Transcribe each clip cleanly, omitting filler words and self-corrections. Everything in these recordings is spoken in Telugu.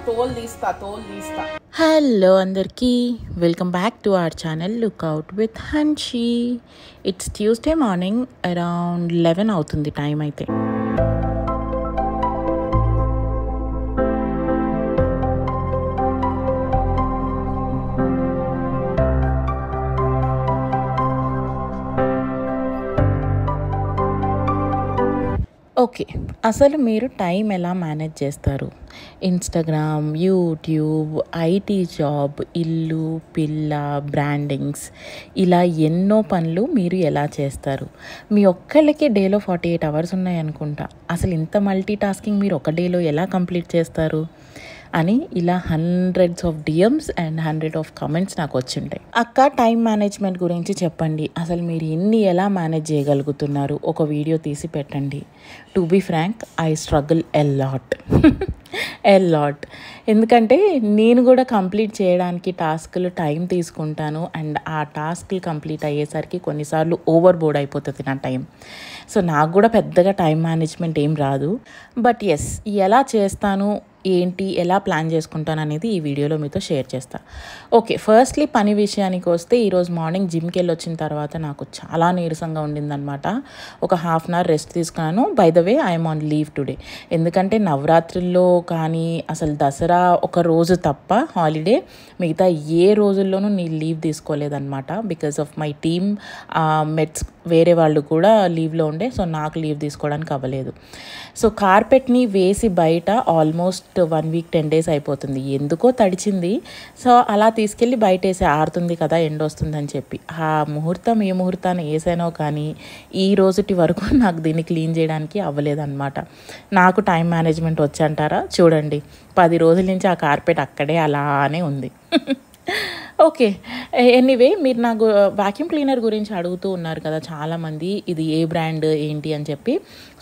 తోలు తీస్తా. హలో అందరికీ, welcome back to our channel lookout with Hanshi. It's Tuesday morning around 11 అవుతుంది టైం అయితే. ఓకే, అసలు మీరు టైం ఎలా మేనేజ్ చేస్తారు? ఇన్స్టాగ్రామ్, యూట్యూబ్, ఐటీ జాబ్, ఇల్లు, పిల్ల, బ్రాండింగ్స్, ఇలా ఎన్నో పనులు మీరు ఎలా చేస్తారు? మీ ఒక్కళ్ళకి డేలో 48 అవర్స్ ఉన్నాయనుకుంటా. అసలు ఇంత మల్టీ టాస్కింగ్ మీరు ఒక డేలో ఎలా కంప్లీట్ చేస్తారు అని ఇలా hundreds of DMs and 100 of comments నాకు వచ్చింటాయి. అక్క, టైం మేనేజ్మెంట్ గురించి చెప్పండి, అసలు మీరు ఇన్ని ఎలా మేనేజ్ చేయగలుగుతున్నారు, ఒక వీడియో తీసి పెట్టండి. To be frank, I struggle a lot. ఎందుకంటే నేను కూడా కంప్లీట్ చేయడానికి టాస్క్లు టైం తీసుకుంటాను, అండ్ ఆ టాస్క్లు కంప్లీట్ అయ్యేసరికి కొన్నిసార్లు ఓవర్ బోర్డ్ అయిపోతుంది నా టైం. సో నాకు కూడా పెద్దగా టైం మేనేజ్మెంట్ ఏం రాదు. బట్ ఎస్, ఎలా చేస్తాను, ఏంటి, ఎలా ప్లాన్ చేసుకుంటాను అనేది ఈ వీడియోలో మీతో షేర్ చేస్తా. ఓకే, ఫస్ట్లీ పని విషయానికి వస్తే, ఈరోజు మార్నింగ్ జిమ్కి వెళ్ళి వచ్చిన తర్వాత నాకు చాలా నీరసంగా ఉండిందనమాట. ఒక హాఫ్ అన్ అవర్ రెస్ట్ తీసుకున్నాను. By the way, I'm on leave today. ఎందుకంటే నవరాత్రుల్లో కానీ అసలు దసరా ఒక రోజు తప్ప హాలిడే, మిగతా ఏ రోజుల్లోనూ నేను లీవ్ తీసుకోలేదన్నమాట. Because of my team teammates వాళ్ళు కూడా లీవ్లో ఉండే, సో నాకు లీవ్ తీసుకోవడానికి అవ్వలేదు. సో కార్పెట్ని వేసి బయట ఆల్మోస్ట్ 1 వీక్ 10 డేస్ అయిపోతుంది. ఎందుకో తడిచింది, సో అలా తీసుకెళ్ళి బయట వేసి ఆరుతుంది కదా, ఎండ వస్తుందని చెప్పి. ఆ ముహూర్తం ఏ ముహూర్తాన్ని వేసానో కానీ ఈ రోజుటి వరకు నాకు దీన్ని క్లీన్ చేయడానికి అవ్వలేదన్నమాట. నాకు టైం మేనేజ్మెంట్ వచ్చంటారా? చూడండి, 10 రోజుల నుంచి ఆ కార్పెట్ అక్కడే అలానే ఉంది. ఓకే, ఎనీవే, మీరు నాకు వాక్యూమ్ క్లీనర్ గురించి అడుగుతూ ఉన్నారు కదా చాలామంది, ఇది ఏ బ్రాండ్ ఏంటి అని చెప్పి.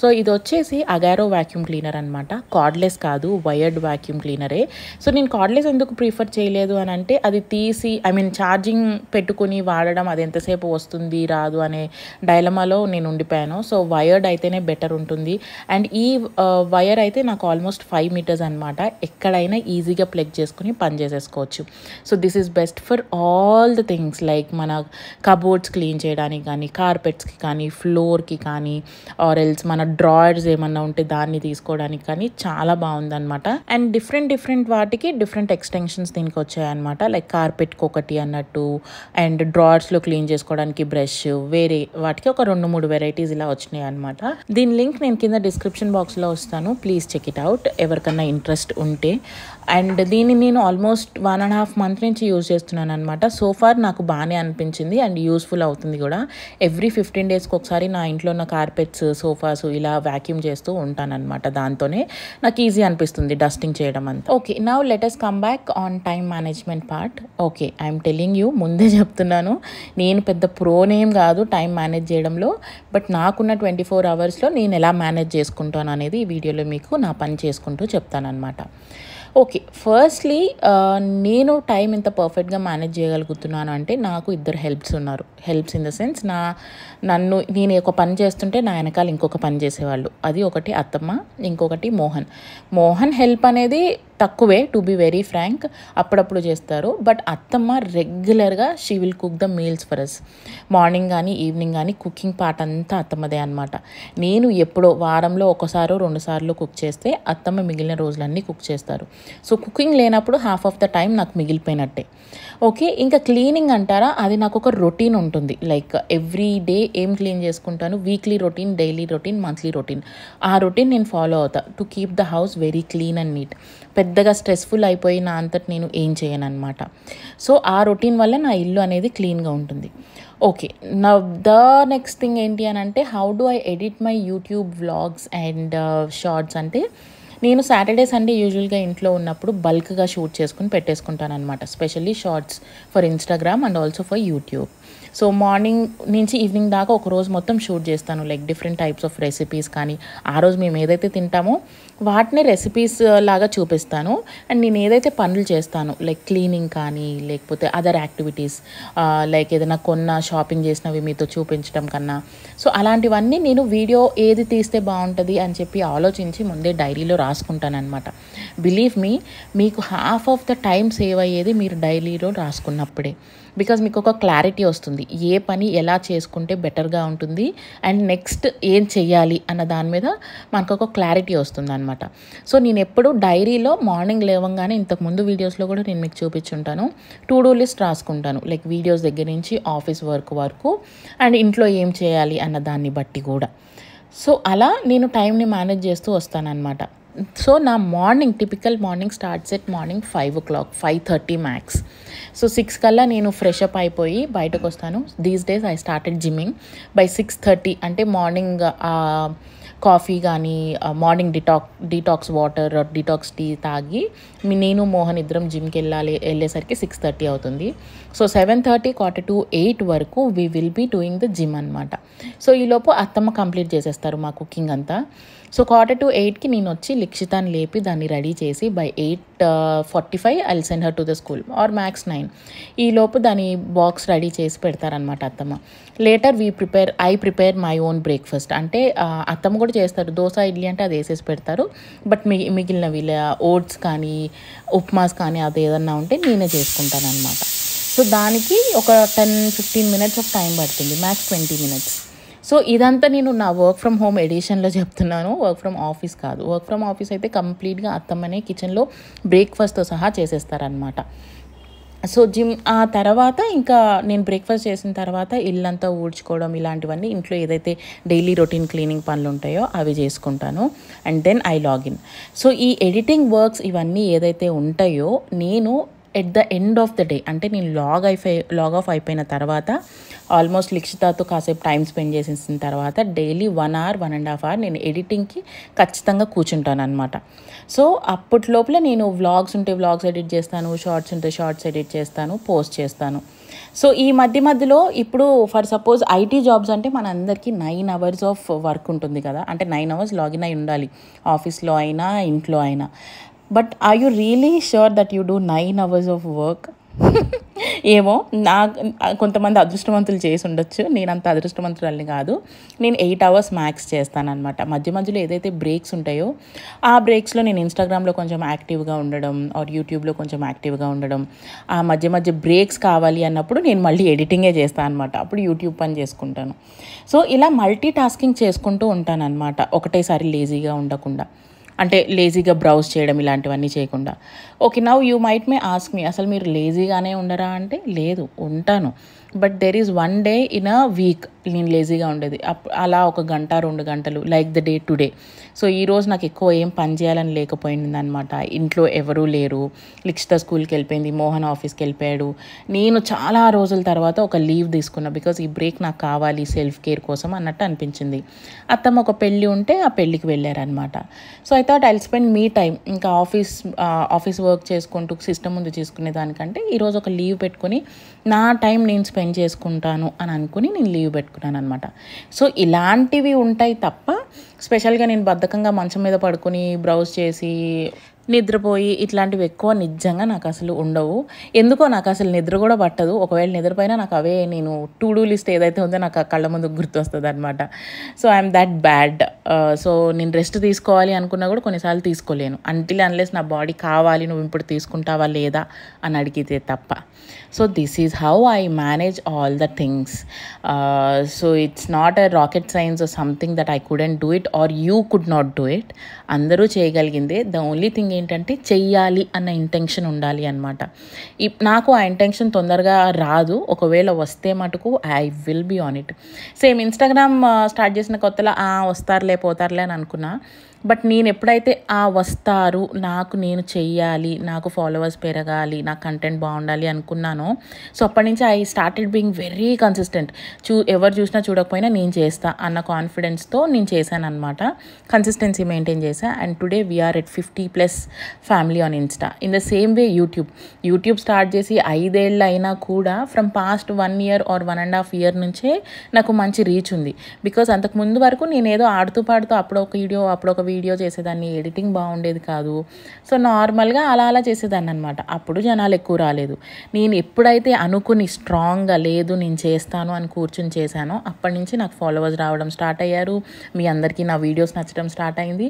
సో ఇది వచ్చేసి అగారో వాక్యూమ్ క్లీనర్ అనమాట. కార్డ్లెస్ కాదు, వైర్డ్ వాక్యూమ్ క్లీనరే. సో నేను కార్డ్లెస్ ఎందుకు ప్రిఫర్ చేయలేదు అని అంటే, అది తీసి ఛార్జింగ్ పెట్టుకుని వాడడం, అది ఎంతసేపు వస్తుంది రాదు అనే డైలమాలో నేను ఉండిపోయాను. సో వైర్డ్ అయితేనే బెటర్ ఉంటుంది. అండ్ ఈ వైర్ అయితే నాకు ఆల్మోస్ట్ 5 మీటర్స్ అనమాట. ఎక్కడైనా ఈజీగా ప్లగ్ చేసుకుని పని చేసేసుకోవచ్చు. So this is best for all the things, like మన కబోర్డ్స్ క్లీన్ చేయడానికి కానీ, కార్పెట్స్కి కానీ, ఫ్లోర్కి కానీ, ఆర్ ఎల్స్ మన డ్రాయర్స్ ఏమన్నా ఉంటే దాన్ని తీసుకోవడానికి కానీ చాలా బాగుందన్నమాట. అండ్ డిఫరెంట్ వాటికి డిఫరెంట్ ఎక్స్టెన్షన్స్ దీనికి వచ్చాయన్నమాట. లైక్ కార్పెట్కి ఒకటి అన్నట్టు, అండ్ డ్రాయర్స్లో క్లీన్ చేసుకోవడానికి బ్రష్, వేరే వాటికి ఒక 2-3 వెరైటీస్ ఇలా వచ్చినాయి అనమాట. దీని లింక్ నేను కింద డిస్క్రిప్షన్ బాక్స్లో వస్తాను, ప్లీజ్ చెక్ ఇట్ అవుట్ ఎవరికన్నా ఇంట్రెస్ట్ ఉంటే. అండ్ దీన్ని నేను ఆల్మోస్ట్ 1.5 మంత్ నుంచి యూజ్ చేస్తున్నాను అనమాట. సోఫార్ నాకు బాగానే అనిపించింది అండ్ యూస్ఫుల్ అవుతుంది కూడా. ఎవ్రీ 15 డేస్కి ఒకసారి నా ఇంట్లో ఉన్న కార్పెట్స్, సోఫాస్ ఇలా వ్యాక్యూమ్ చేస్తూ ఉంటానన్నమాట. దాంతోనే నాకు ఈజీ అనిపిస్తుంది డస్టింగ్ చేయడం అంతా. Okay, now let us come back on time management part. Okay, I'm telling you, ముందే చెప్తున్నాను, నేను పెద్ద ప్రోనేం కాదు టైం మేనేజ్ చేయడంలో. బట్ నాకున్న 24 అవర్స్లో నేను ఎలా మేనేజ్ చేసుకుంటాను అనేది ఈ వీడియోలో మీకు నా పని చేసుకుంటూ చెప్తానన్నమాట. ఓకే, ఫస్ట్లీ నేను టైం ఎంత పర్ఫెక్ట్గా మేనేజ్ చేయగలుగుతున్నాను అంటే, నాకు 2 హెల్ప్స్ ఉన్నారు. హెల్ప్స్ ఇన్ ద సెన్స్, నేను ఒక పని చేస్తుంటే నా వెనకాల ఇంకొక పని చేసేవాళ్ళు. అది ఒకటి అత్తమ్మ, ఇంకొకటి మోహన్ హెల్ప్ అనేది తక్కువే, టు బీ వెరీ ఫ్రాంక్, అప్పుడప్పుడు చేస్తారు. బట్ అత్తమ్మ రెగ్యులర్గా she will cook the meals for us. Morning కానీ ఈవినింగ్ కానీ కుకింగ్ పార్ట్ అంతా అత్తమ్మదే అనమాట. నేను ఎప్పుడో వారంలో 1-2 సార్లు కుక్ చేస్తే, అత్తమ్మ మిగిలిన రోజులన్నీ కుక్ చేస్తారు. సో కుకింగ్ లేనప్పుడు హాఫ్ ఆఫ్ ద టైం నాకు మిగిలిపోయినట్టే. ఓకే, ఇంకా క్లీనింగ్ అంటారా, అది నాకు ఒక రొటీన్ ఉంటుంది. లైక్ ఎవ్రీ డే ఏం క్లీన్ చేసుకుంటాను, weekly routine, daily routine, monthly routine. ఆ రొటీన్ నేను ఫాలో అవుతా to keep the house very clean and neat. పెద్దగా స్ట్రెస్ఫుల్ అయిపోయి నా అంతటి నేను ఏం చేయను అనమాట. సో ఆ రొటీన్ వల్ల నా ఇల్లు అనేది క్లీన్గా ఉంటుంది. ఓకే, నా నెక్స్ట్ థింగ్ ఏంటి అని అంటే, how do I edit my YouTube vlogs and shorts అంటే, నేను సాటర్డే సండే యూజువల్గా ఇంట్లో ఉన్నప్పుడు బల్క్గా షూట్ చేసుకుని పెట్టేసుకుంటాను అనమాట. Specially shorts for Instagram and also for YouTube. So morning నుంచి ఈవినింగ్ దాకా ఒక రోజు మొత్తం షూట్ చేస్తాను. Like different types of recipes కానీ, ఆ రోజు మేము ఏదైతే తింటామో వాటిని రెసిపీస్ లాగా చూపిస్తాను. అండ్ నేను ఏదైతే పనులు చేస్తానో లైక్ క్లీనింగ్ కానీ లేకపోతే అదర్ యాక్టివిటీస్ లైక్ ఏదైనా షాపింగ్ చేసినవి మీతో చూపించడం కన్నా సో అలాంటివన్నీ నేను వీడియో ఏది తీస్తే బాగుంటుంది అని చెప్పి ఆలోచించి ముందే డైరీలో రాసుకుంటానమాట. బిలీవ్ మీ, మీకు half of the time save అయ్యేది మీరు డైరీలో రాసుకున్నప్పుడే. బికాజ్ మీకు ఒక క్లారిటీ వస్తుంది ఏ పని ఎలా చేసుకుంటే బెటర్గా ఉంటుంది అండ్ నెక్స్ట్ ఏం చెయ్యాలి అన్న దాని మీద మనకు ఒక క్లారిటీ వస్తుంది అనమాట. సో నేను ఎప్పుడు డైరీలో మార్నింగ్ లేవంగానే ఇంతకుముందు వీడియోస్లో కూడా నేను మీకు చూపించుంటాను, టు డూ లిస్ట్ రాసుకుంటాను. లైక్ వీడియోస్ దగ్గర నుంచి ఆఫీస్ వర్క్ వరకు అండ్ ఇంట్లో ఏం చేయాలి అన్న దాన్ని బట్టి కూడా. సో అలా నేను టైంని మేనేజ్ చేస్తూ వస్తానన్నమాట. సో నా typical morning starts at morning 5 o'clock, 5:30 max. So 6 కల్లా నేను ఫ్రెష్ అప్ అయిపోయి బయటకు వస్తాను. These days I started gymming by 6:30. అంటే మార్నింగ్ కాఫీ కానీ morning detox water detox tea తాగి నేను మోహన్ ఇద్దరం జిమ్కి వెళ్ళేసరికి 6:30 అవుతుంది. సో 7:30 7:45 వరకు we will be doing the gym అనమాట. సో ఈలోపు అత్తమ్మ కంప్లీట్ చేసేస్తారు మా కుకింగ్ అంతా. సో 7:45కి నేను వచ్చి లిక్షితాన్ని లేపి దాన్ని రెడీ చేసి by 8:45 I'll send her to the school or max 9. ఈలోపు దాని బాక్స్ రెడీ చేసి పెడతారనమాట అత్తమ్మ. Later I prepare my own breakfast. అంటే అత్తమ్మ కూడా చేస్తారు, దోశ ఇడ్లీ అంటే అది వేసేసి పెడతారు. బట్ మిగిలినవి ఓట్స్ కానీ ఉప్మాస్ కానీ అది ఏదన్నా ఉంటే నేనే చేసుకుంటాను అనమాట. సో దానికి ఒక 10-15 minutes ఆఫ్ టైం పడుతుంది, మ్యాక్స్ 20 minutes. సో ఇదంతా నేను నా వర్క్ ఫ్రమ్ హోమ్ ఎడిషన్లో చెప్తున్నాను, వర్క్ ఫ్రమ్ ఆఫీస్ కాదు. వర్క్ ఫ్రమ్ ఆఫీస్ అయితే కంప్లీట్గా అత్తమ్మనే కిచెన్లో బ్రేక్ఫాస్ట్తో సహా చేసేస్తారనమాట. సో జిమ్ ఆ తర్వాత ఇంకా నేను బ్రేక్ఫాస్ట్ చేసిన తర్వాత ఇల్లంతా ఊడ్చుకోవడం ఇలాంటివన్నీ ఇంట్లో ఏదైతే డైలీ రొటీన్ క్లీనింగ్ పనులు ఉంటాయో అవి చేసుకుంటాను. And then I login. So ఈ ఎడిటింగ్ వర్క్స్ ఇవన్నీ ఏదైతే ఉంటాయో నేను at the end of the day, అంటే నేను లాగ్ ఆఫ్ అయిపోయిన తర్వాత ఆల్మోస్ట్ లిక్షితాతో కాసేపు టైం స్పెండ్ చేసేసిన తర్వాత డైలీ 1 hour 1.5 hour నేను ఎడిటింగ్కి ఖచ్చితంగా కూర్చుంటాను అనమాట. సో అప్పట్లోపల నేను వ్లాగ్స్ ఉంటే వ్లాగ్స్ ఎడిట్ చేస్తాను, షార్ట్స్ ఉంటే షార్ట్స్ ఎడిట్ చేస్తాను, పోస్ట్ చేస్తాను. సో ఈ మధ్యలో ఇప్పుడు ఫర్ సపోజ్ ఐటీ జాబ్స్ అంటే మన అందరికీ 9 hours ఆఫ్ వర్క్ ఉంటుంది కదా, అంటే 9 hours లాగిన్ అయి ఉండాలి ఆఫీస్లో అయినా ఇంట్లో అయినా. But are you really sure that you do 9 hours of work? ఏమో కొంతమంది అదృష్టవంతులు చేసి ఉండొచ్చు, నేను అంత అదృష్టవంతురాలని కాదు. నేను 8 hours మ్యాక్స్ చేస్తానన్నమాట. మధ్యలో ఏదైతే బ్రేక్స్ ఉంటాయో ఆ బ్రేక్స్లో నేను ఇన్స్టాగ్రామ్లో కొంచెం యాక్టివ్గా ఉండడం ఆర్ యూట్యూబ్లో కొంచెం యాక్టివ్గా ఉండడం, ఆ మధ్య బ్రేక్స్ కావాలి అన్నప్పుడు నేను మళ్ళీ ఎడిటింగే చేస్తాను అనమాట. అప్పుడు యూట్యూబ్ పని చేసుకుంటాను. సో ఇలా మల్టీ టాస్కింగ్ చేసుకుంటూ ఉంటానన్నమాట, ఒకటేసారి లేజీగా ఉండకుండా. అంటే లేజీగా బ్రౌజ్ చేయడం ఇలాంటివన్నీ చేయకుండా. Okay, now you might may ask me, అసలు మీరు లేజీగానే ఉండరా అంటే లేదు, ఉంటాను. But there is 1 day in a week నేను లేజీగా ఉండేది. అలా 1 గంట 2 గంటలు like the day today. So ఈరోజు నాకు ఎక్కువ ఏం పని చేయాలని లేకపోయింది అనమాట. ఇంట్లో ఎవరూ లేరు, లిక్షిత స్కూల్కి వెళ్ళిపోయింది, మోహన్ ఆఫీస్కి వెళ్ళిపోయాడు. నేను చాలా రోజుల తర్వాత ఒక లీవ్ తీసుకున్నా, బికాజ్ ఈ బ్రేక్ నాకు కావాలి సెల్ఫ్ కేర్ కోసం అన్నట్టు అనిపించింది. అత్తమ్మ ఒక పెళ్ళి ఉంటే ఆ పెళ్ళికి వెళ్ళారనమాట. So I thought I'll spend me time. ఇంకా ఆఫీస్ వర్క్ చేసుకుంటూ సిస్టమ్ ముందు చేసుకునే దానికంటే ఈరోజు ఒక లీవ్ పెట్టుకొని నా టైం నేను స్పెండ్ చేసుకుంటాను అని అనుకుని నేను లీవ్ పెట్టుకున్నాను అనమాట. సో ఇలాంటివి ఉంటాయి తప్ప స్పెషల్గా నేను బద్ధకంగా మంచం మీద పడుకొని బ్రౌజ్ చేసి నిద్రపోయి ఇట్లాంటివి ఎక్కువ నిజంగా నాకు అసలు ఉండవు. ఎందుకో నాకు అసలు నిద్ర కూడా పట్టదు. ఒకవేళ నిద్రపోయినా నాకు అవే నేను టు డూ లిస్ట్ ఏదైతే ఉందో నాకు ఆ కళ్ళ ముందు గుర్తొస్తుంది అనమాట. So I'm that bad. So నేను రెస్ట్ తీసుకోవాలి అనుకున్నా కూడా కొన్నిసార్లు తీసుకోలేను, అంటిల్ అన్లెస్ నా బాడీ కావాలి నువ్వు ఇప్పుడు తీసుకుంటావా లేదా అని అడిగితే తప్ప. So this is how I manage all the things. So it's not a rocket science or something that I couldn't do it or you could not do it. అందరూ చేయగలిగిందే. ద ఓన్లీ థింగ్ ఏంటంటే చెయ్యాలి అన్న ఇంటెన్షన్ ఉండాలి అనమాట. నాకు ఆ ఇంటెన్షన్ తొందరగా రాదు, ఒకవేళ వస్తే మటుకు I will be on it. Same Instagram start చేసిన కొత్తలో వస్తారులే పోతారులే అని అనుకున్నా. బట్ నేను ఎప్పుడైతే వస్తారు, నేను చెయ్యాలి, నాకు ఫాలోవర్స్ పెరగాలి, నా కంటెంట్ బాగుండాలి అనుకున్నానో, సో అప్పటి నుంచి I started being very consistent. ఎవరు చూసినా చూడకపోయినా నేను చేస్తా అన్న కాన్ఫిడెన్స్తో నేను చేశాను అనమాట. కన్సిస్టెన్సీ మెయింటైన్ చేశా. And today we are at 50+ family on Insta. In the same way YouTube start చేసి 5 ఏళ్ళు అయినా కూడా from past 1 year or 1.5 year నుంచే నాకు మంచి రీచ్ ఉంది. బికాజ్ అంతకు ముందు వరకు నేను ఏదో ఆడుతూ పాడుతూ అప్పుడొక వీడియో చేసేదాన్ని, ఎడిటింగ్ బాగుండేది కాదు. సో నార్మల్గా అలా చేసేదాన్ని అనమాట. అప్పుడు జనాలు ఎక్కువ రాలేదు. నేను ఎప్పుడైతే అనుకుని స్ట్రాంగ్గా లేదు నేను చేస్తాను అని కూర్చుని చేశానో అప్పటి నుంచి నాకు ఫాలోవర్స్ రావడం స్టార్ట్ అయ్యారు. మీ అందరికీ నా వీడియోస్ నచ్చడం స్టార్ట్ అయింది.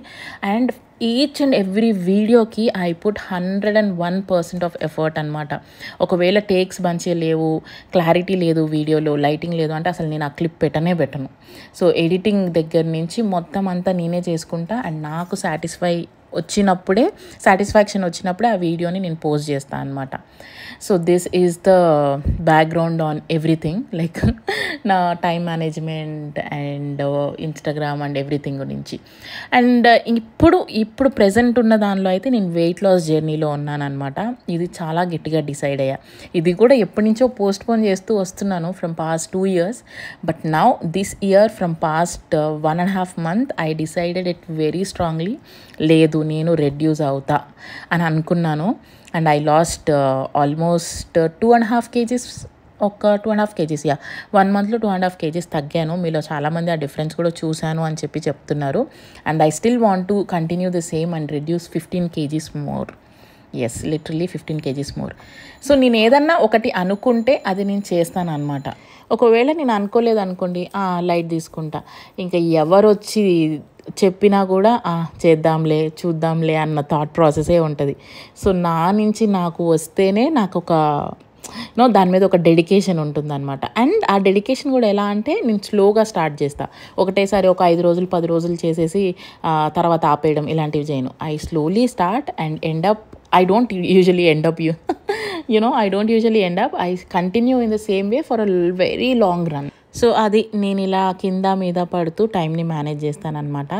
అండ్ ఈచ్ అండ్ ఎవ్రీ వీడియోకి ఐ పుట్ 101% ఆఫ్ ఎఫర్ట్ అనమాట. ఒకవేళ టేక్స్ మంచిగా లేవు, క్లారిటీ లేదు, వీడియోలో లైటింగ్ లేదు అంటే అసలు నేను ఆ క్లిప్ పెట్టను. సో ఎడిటింగ్ దగ్గర నుంచి మొత్తం అంతా నేనే చేసుకుంటా. అండ్ నాకు సాటిస్ఫాక్షన్ వచ్చినప్పుడే ఆ వీడియోని నేను పోస్ట్ చేస్తాను అనమాట. So this is the background on everything, like నా time management and Instagram and everything గురించి. అండ్ ఇప్పుడు ప్రెజెంట్ ఉన్న దానిలో అయితే నేను వెయిట్ లాస్ జర్నీలో ఉన్నాను అనమాట. ఇది చాలా గట్టిగా డిసైడ్ అయ్యా. ఇది కూడా ఎప్పటి నుంచో పోస్ట్పోన్ చేస్తూ వస్తున్నాను from past 2 years. But now this year from past 1.5 months I decided it very strongly. లేదు, నేను రెడ్యూస్ అవుతా అని అనుకున్నాను. And I last almost 2.5 kgs, ఒక 2.5 kgs 1 monthలో 2.5 kgs తగ్గాను. మీలో చాలామంది ఆ డిఫరెన్స్ కూడా చూశాను అని చెప్తున్నారు. And I still want to continue the same and reduce 15 kgs more. Yes, literally 15 kgs more. So నేను ఏదన్నా ఒకటి అనుకుంటే అది నేను చేస్తాను అనమాట. ఒకవేళ నేను అనుకోలేదు అనుకోండి, లైట్ తీసుకుంటా. ఇంకా ఎవరు వచ్చి చెప్పినా కూడా చేద్దాంలే చూద్దాంలే అన్న థాట్ ప్రాసెసే ఉంటుంది. సో నా నుంచి నాకు వస్తేనే నాకు ఒక దాని మీద ఒక డెడికేషన్ ఉంటుందన్నమాట. అండ్ ఆ డెడికేషన్ కూడా ఎలా అంటే నేను స్లోగా స్టార్ట్ చేస్తా. ఒకటేసారి ఒక 5 రోజులు 10 రోజులు చేసేసి తర్వాత ఆపేయడం ఇలాంటివి చేయను. I slowly start and end up. I don't usually end up I don't usually end up. I continue in the same way for a very long run. So అది నేను ఇలా కింద మీద పడుతూ టైంని మేనేజ్ చేస్తానన్నమాట.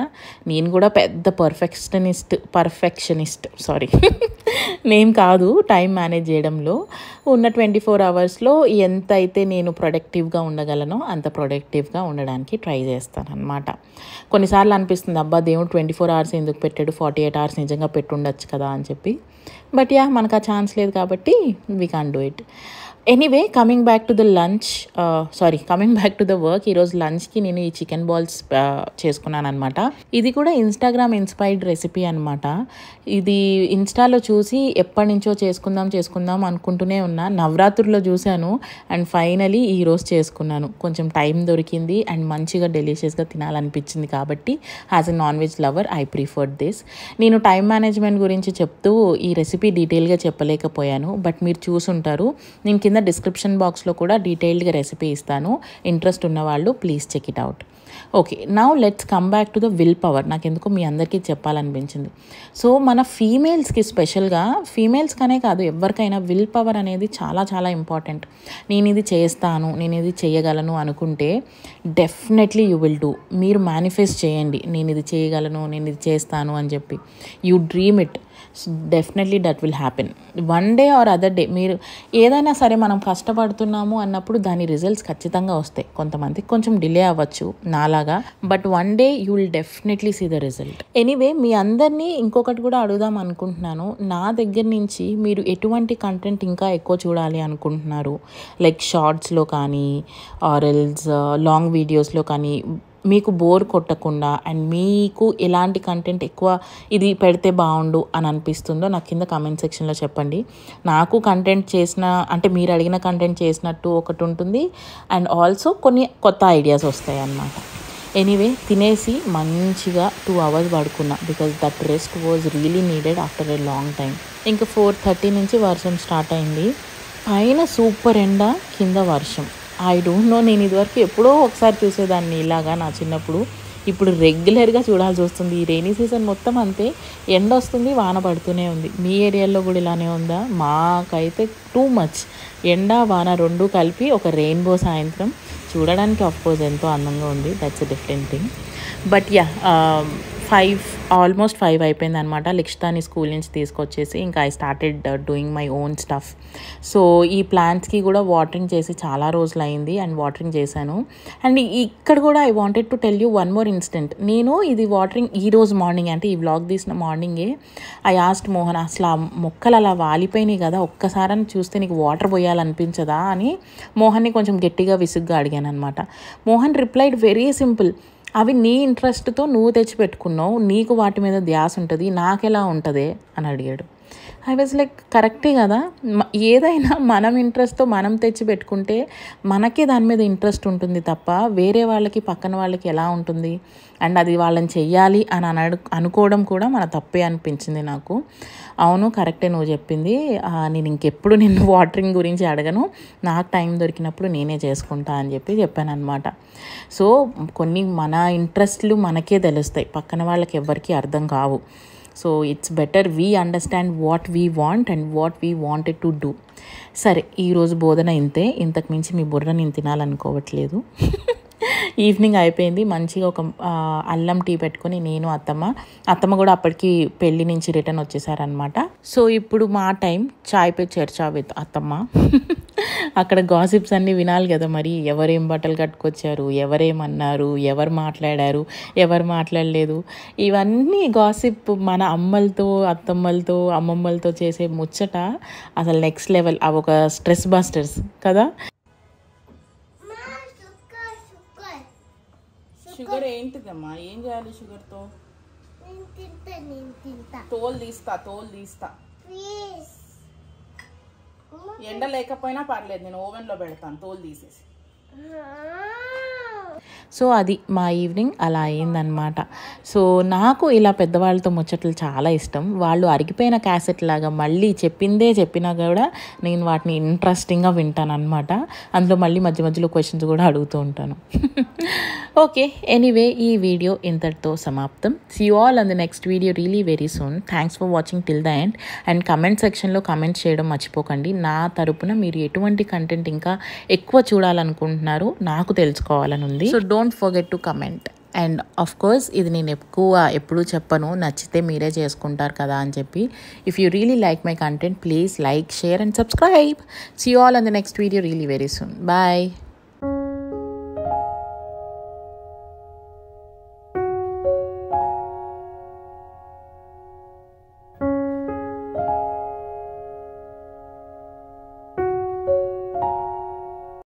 నేను కూడా పెద్ద పర్ఫెక్షనిస్ట్ నేను కాదు టైం మేనేజ్ చేయడంలో. ఉన్న 24 hours ఎంత అయితే నేను ప్రొడక్టివ్గా ఉండగలనో అంత ప్రొడక్టివ్గా ఉండడానికి ట్రై చేస్తానన్నమాట. కొన్నిసార్లు అనిపిస్తుంది, అబ్బా దేవుడు 24 hours ఎందుకు పెట్టాడు, 48 hours నిజంగా పెట్టుండొచ్చు కదా అని చెప్పి. బట్ మనకు ఆ ఛాన్స్ లేదు కాబట్టి we can't do it. Anyway, coming back to the work. ఈరోజు లంచ్కి నేను ఈ చికెన్ బాల్స్ చేసుకున్నాను అనమాట. ఇది కూడా ఇన్స్టాగ్రామ్ ఇన్స్పైర్డ్ రెసిపీ అనమాట. ఇది ఇన్స్టాలో చూసి ఎప్పటి నుంచో చేసుకుందాం అనుకుంటూనే ఉన్నా. నవరాత్రుల్లో చూశాను అండ్ ఫైనలీ ఈరోజు చేసుకున్నాను. కొంచెం టైం దొరికింది అండ్ మంచిగా డెలిషియస్గా తినాలనిపించింది కాబట్టి as a non veg lover I preferred this. నేను టైం మేనేజ్మెంట్ గురించి చెప్తూ ఈ రెసిపీ డీటెయిల్గా చెప్పలేకపోయాను, బట్ మీరు చూసుంటారు. నేను కింద డిస్క్రిప్షన్ బాక్స్లో కూడా డీటెయిల్డ్గా రెసిపీ ఇస్తాను. ఇంట్రెస్ట్ ఉన్నవాళ్ళు please check it out. Okay, now let's come back to the will power. నాకు ఎందుకో మీ అందరికీ చెప్పాలనిపించింది. సో మన ఫీమేల్స్కి, స్పెషల్గా ఫీమేల్స్కనే కాదు ఎవరికైనా విల్ పవర్ అనేది చాలా చాలా ఇంపార్టెంట్. నేను ఇది చేస్తాను, నేను ఇది చేయగలను అనుకుంటే డెఫినెట్లీ యూ విల్ డూ. మీరు మేనిఫెస్ట్ చేయండి, నేను ఇది చేయగలను, నేను ఇది చేస్తాను అని చెప్పి. You dream it, definitely that will happen one day or other day. మీరు ఏదైనా సరే మనం కష్టపడుతున్నాము అన్నప్పుడు దాని రిజల్ట్స్ ఖచ్చితంగా వస్తాయి. కొంతమందికి కొంచెం డిలే అవ్వచ్చు నాలాగా, but one day you will definitely see the result. Anyway, మీ అందరినీ ఇంకొకటి కూడా అడుగుదాం అనుకుంటున్నాను. నా దగ్గర నుంచి మీరు ఎటువంటి కంటెంట్ ఇంకా ఎక్కువ చూడాలి అనుకుంటున్నారు? లైక్ షార్ట్స్లో కానీ ఆర్ ఎల్స్ లాంగ్ వీడియోస్లో కానీ మీకు బోర్ కొట్టకుండా అండ్ మీకు ఎలాంటి కంటెంట్ ఎక్కువ ఇది పెడితే బాగుండు అని అనిపిస్తుందో నాకు కింద కామెంట్ సెక్షన్లో చెప్పండి. నాకు కంటెంట్ చేసిన అంటే మీరు అడిగిన కంటెంట్ చేసినట్టు ఒకటి ఉంటుంది అండ్ ఆల్సో కొన్ని కొత్త ఐడియాస్ వస్తాయి అన్నమాట. ఎనీవే, తినేసి మంచిగా 2 hours పడుకున్నా because that rest was really needed after a long time. ఇంకా 4:30 నుంచి వర్షం స్టార్ట్ అయింది. పైన సూపర్ ఎండ, కింద వర్షం. ఐ డోంట్ నో, నేను ఇదివరకు ఎప్పుడో ఒకసారి చూసేదాన్ని ఇలాగా నా చిన్నప్పుడు. ఇప్పుడు రెగ్యులర్గా చూడాల్సి వస్తుంది. ఈ రెయినీ సీజన్ మొత్తం అంతే, ఎండ వస్తుంది, వాన పడుతూనే ఉంది. మీ ఏరియాలో కూడా ఇలానే ఉందా? మాకైతే టూ మచ్, ఎండ వాన రెండు కలిపి ఒక రెయిన్బో సాయంత్రం చూడడానికి ఆఫ్కోర్స్ ఎంతో అందంగా ఉంది. That's a different thing. But almost 5 అయిపోయింది అనమాట. లిక్షితాని స్కూల్ నుంచి తీసుకొచ్చేసి ఇంకా I started doing my own stuff. So ఈ ప్లాంట్స్కి కూడా వాటరింగ్ చేసి చాలా రోజులు అయింది అండ్ వాటరింగ్ చేశాను. అండ్ ఇక్కడ కూడా I wanted to tell you one more instant. నేను ఇది వాటరింగ్ ఈరోజు మార్నింగ్, అంటే ఈ వ్లాగ్ తీసిన మార్నింగే ఐ ఆస్క్డ్ మోహన్, అసలు ఆ మొక్కలు అలా వాలిపోయినాయి కదా, ఒక్కసారి చూస్తే నీకు వాటర్ పోయాలనిపించదా అని మోహన్ని కొంచెం గట్టిగా విసుగ్గా అడిగాను అనమాట. మోహన్ రిప్లైడ్ వెరీ సింపుల్, అవి నీ ఇంట్రెస్ట్తో నువ్వు తెచ్చిపెట్టుకున్నావు, నీకు వాటి మీద ధ్యాస ఉంటుంది, నాకెలా ఉంటుంది అని అడిగాడు. ఐ వాజ్ లైక్ కరెక్టే కదా, ఏదైనా మనం ఇంట్రెస్ట్తో మనం తెచ్చి పెట్టుకుంటే మనకే దాని మీద ఇంట్రెస్ట్ ఉంటుంది తప్ప వేరే వాళ్ళకి పక్కన వాళ్ళకి ఎలా ఉంటుంది. అండ్ అది వాళ్ళని చెయ్యాలి అని అనుకోవడం కూడా మన తప్పే అనిపించింది నాకు. అవును కరెక్టే నువ్వు చెప్పింది, నేను ఇంకెప్పుడు నిన్ను వాటరింగ్ గురించి అడగను, నాకు టైం దొరికినప్పుడు నేనే చేసుకుంటా అని చెప్పాను అనమాట. సో కొన్ని మన ఇంట్రెస్ట్లు మనకే తెలుస్తాయి, పక్కన వాళ్ళకి ఎవ్వరికీ అర్థం కావు. So it's better we understand what we want and what we wanted to do. సరే ఈరోజు బోధన ఇంతే, ఇంతకు మించి మీ బుర్ర నేను తినాలనుకోవట్లేదు. ఈవినింగ్ అయిపోయింది, మంచిగా ఒక అల్లం టీ పెట్టుకొని నేను అత్తమ్మ కూడా అప్పటికి పెళ్ళి నుంచి రిటర్న్ వచ్చేసారనమాట. సో ఇప్పుడు మా టైం చాయ్ పే చర్చా విత్ అత్తమ్మ. అక్కడ గాసిప్స్ అన్నీ వినాలి కదా, మరి ఎవరేం బట్టలు కట్టుకొచ్చారు, ఎవరేమన్నారు, ఎవరు మాట్లాడారు, ఎవరు మాట్లాడలేదు, ఇవన్నీ గాసిప్ మన అమ్మలతో అత్తమ్మలతో అమ్మమ్మలతో చేసే ముచ్చట అసలు నెక్స్ట్ లెవెల్. అవి ఒక స్ట్రెస్ బస్టర్స్ కదా. షుగర్ ఏంటిదమ్మా, ఏం చేయాలి షుగర్తో? తోలు తీస్తా. ఎండ లేకపోయినా పర్లేదు, నేను ఓవెన్లో పెడతాను తోలు తీసేసి. సో అది మా ఈవినింగ్ అలా అయిందనమాట. సో నాకు ఇలా పెద్దవాళ్ళతో ముచ్చట్లు చాలా ఇష్టం. వాళ్ళు అరిగిపోయిన క్యాసెట్ లాగా మళ్ళీ చెప్పినా కూడా నేను వాటిని ఇంట్రెస్టింగ్గా వింటాను అనమాట. అందులో మళ్ళీ మధ్య మధ్యలో క్వశ్చన్స్ కూడా అడుగుతూ ఉంటాను. ఓకే, ఎనీవే ఈ వీడియో ఇంతటితో సమాప్తం. See you all on the next video really very soon. Thanks for watching till the end. And comment సెక్షన్లో కమెంట్ చేయడం మర్చిపోకండి. నా తరపున మీరు ఎటువంటి కంటెంట్ ఇంకా ఎక్కువ చూడాలనుకుంటున్నారో నాకు తెలుసుకోవాలని ఉంది. So don't forget to comment. And of course ఇది నేను ఎప్పుడూ చెప్పను, నచ్చితే మీరే చేసుకుంటారు కదా అని చెప్పి. If you really like my content please like, share and subscribe. See you all on the next video really very soon. Bye.